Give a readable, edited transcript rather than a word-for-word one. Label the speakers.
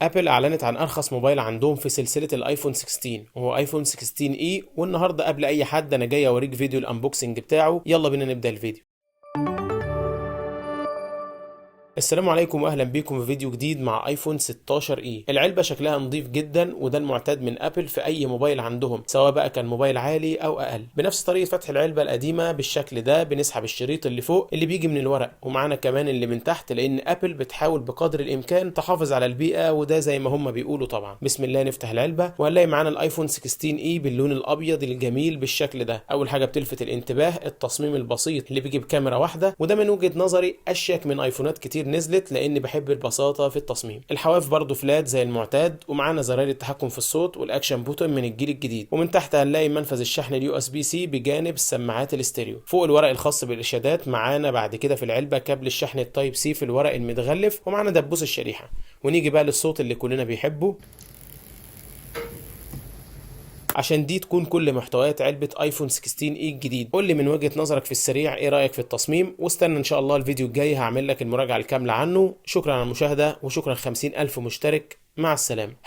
Speaker 1: ابل اعلنت عن ارخص موبايل عندهم في سلسله الايفون 16 وهو ايفون 16 اي، والنهارده قبل اي حد انا جاي اوريك فيديو الانبوكسنج بتاعه. يلا بينا نبدا الفيديو. السلام عليكم واهلا بيكم في فيديو جديد مع ايفون 16 اي. العلبه شكلها نظيف جدا وده المعتاد من ابل في اي موبايل عندهم، سواء بقى كان موبايل عالي او اقل. بنفس طريقه فتح العلبه القديمه بالشكل ده، بنسحب الشريط اللي فوق اللي بيجي من الورق، ومعانا كمان اللي من تحت، لان ابل بتحاول بقدر الامكان تحافظ على البيئه، وده زي ما هم بيقولوا طبعا. بسم الله نفتح العلبه وهنلاقي معانا الايفون 16 اي باللون الابيض الجميل بالشكل ده. اول حاجه بتلفت الانتباه التصميم البسيط اللي بيجي بكاميرا واحده، وده من وجهه نظري اشيك من ايفونات كتير نزلت، لان بحب البساطه في التصميم. الحواف برضو فلات زي المعتاد، ومعانا زراير التحكم في الصوت والاكشن بوتون من الجيل الجديد، ومن تحت هنلاقي منفذ الشحن اليو اس بي سي بجانب السماعات الاستيريو. فوق الورق الخاص بالارشادات معانا بعد كده في العلبه كابل الشحن التايب سي في الورق المتغلف، ومعانا دبوس الشريحه. ونيجي بقى للصوت اللي كلنا بيحبه، عشان دي تكون كل محتويات علبة ايفون 16 اي الجديد. قول لي من وجهة نظرك في السريع ايه رأيك في التصميم، واستنى ان شاء الله الفيديو الجاي هعمل لك المراجعة الكاملة عنه. شكرا على المشاهدة، وشكرا 50,000 مشترك. مع السلامة.